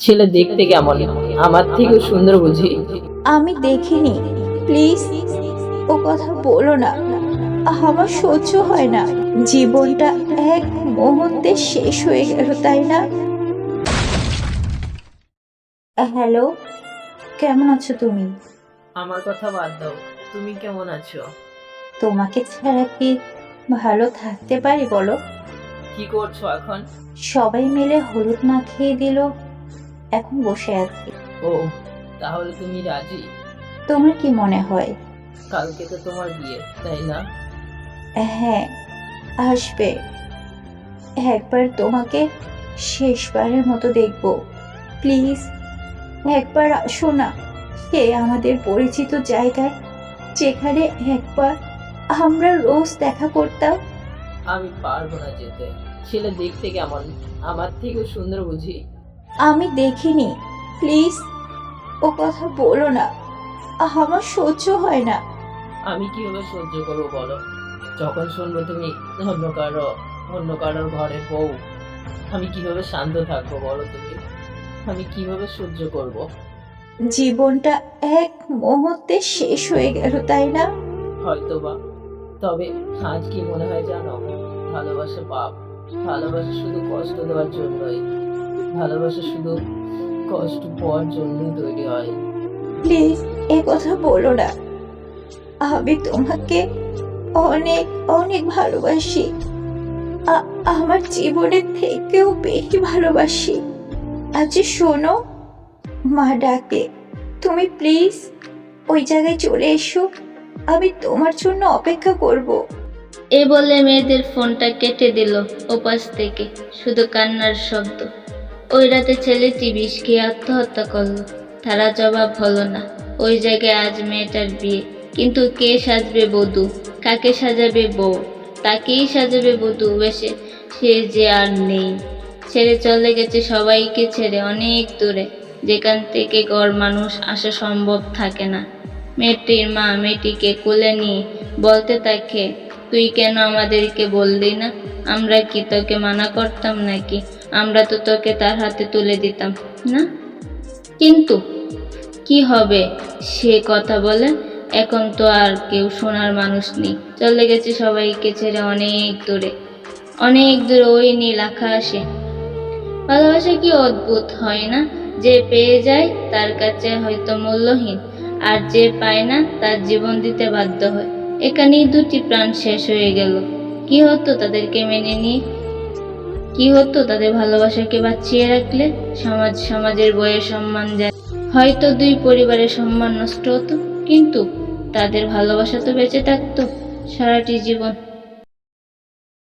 ছেলে দেখতে কেমন? আমার থেকেও সুন্দর বুঝি? আমি দেখিনি, প্লিজ ও কথা বলো না। আমার সহ্য হয় না। জীবনটা এক মুহূর্তে শেষ হয়ে গেল, তাই না? হ্যালো, কেমন আছো তুমি? আমার কথা বাদ দাও, তুমি কেমন আছো? তোমাকে ছাড়া কি ভালো থাকতে পারি বলো? কি করছো এখন? সবাই মিলে হলুদ মাখিয়ে দিল, এখন বসে আছি। ও, তাহলে তুমি রাজি? তোমার কি মনে হয়? কালকে তো তোমার বিয়ে, তাই না? হ্যাঁ, আসবে। একবার তোমাকে শেষবারের মতো দেখব, প্লিজ একবার আসো না। সে আমাদের পরিচিত জায়গায়, যেখানে একবার আমরা রোজ দেখা করতাম। আমি পারবো না যেতে। ছেলে দেখতে কেমন? আমার থেকেও সুন্দর বুঝি? আমি দেখিনি, প্লিজ ও কথা বলো না। আমার সহ্য হয় না। আমি কিভাবে সহ্য করবো বলো? যখন শুনবো তুমি অন্য কারোর ঘরের বউ, আমি কিভাবে শান্ত থাকবো বলো তুমি? আমি কিভাবে সহ্য করব? জীবনটা এক মুহূর্তে শেষ হয়ে গেল, তাই না? হয়তোবা। তবে আজ কি মনে হয় জানো? ভালোবাসা পাপ। ভালোবাসা শুধু কষ্ট দেওয়ার জন্যই। ভালোবাসা শুধু কষ্ট পাওয়ার জন্যই তৈরি হয়। প্লিজ এ কথা বলো না। আমি তোমাকে অনেক অনেক ভালোবাসি। আমার জীবনের থেকেও বেশি ভালোবাসি। আজ শোনো, মা ডাকে। তুমি প্লিজ ওই জায়গায় চলে এসো। আমি তোমার জন্য অপেক্ষা করব। এ বলে মেয়েদের ফোনটা কেটে দিল ওপাশ থেকে, শুধু কান্নার শব্দ। ওই রাতে ছেলেটি বিষ খেয়ে আত্মহত্যা করলো। তারা জবাব হলো না। ওই জায়গায় আজ মেয়েটার বিয়ে, কিন্তু কে সাজবে বধূ? কাকে সাজাবে বউ? তাকেই সাজাবে বধূ বেশে, সে যে আর নেই। ছেড়ে চলে গেছে সবাইকে ছেড়ে অনেক দূরে, যেখান থেকে গড় মানুষ আসা সম্ভব থাকে না। মেয়েটির মা মেয়েটিকে কোলে নিয়ে বলতে থাকে, তুই কেন আমাদেরকে বললি না? আমরা কি তোকে মানা করতাম নাকি? আমরা তো তোকে তার হাতে তুলে দিতাম না। কিন্তু কি হবে সে কথা বলে? এখন তো আর কেউ শোনার মানুষ নেই। চলে গেছে সবাইকে ছেড়ে অনেক দূরে, অনেক দূরে ওই নীল আকাশে। ভালোবাসা কি অদ্ভুত হয় না? যে পেয়ে যায় তার কাছে হয়তো মূল্যহীন, আর যে পায় না তার জীবন দিতে বাধ্য হয়। এখানেই দুটি প্রাণ শেষ হয়ে গেল। কি হতো তাদেরকে মেনে নিয়ে? কি হতো তাদের ভালোবাসাকে বাঁচিয়ে রাখলে? সমাজের বয়ে সম্মান যায়। হয়তো দুই পরিবারের সম্মান নষ্ট হতো, কিন্তু তাদের ভালোবাসা তো বেঁচে থাকতো সারাটি জীবন।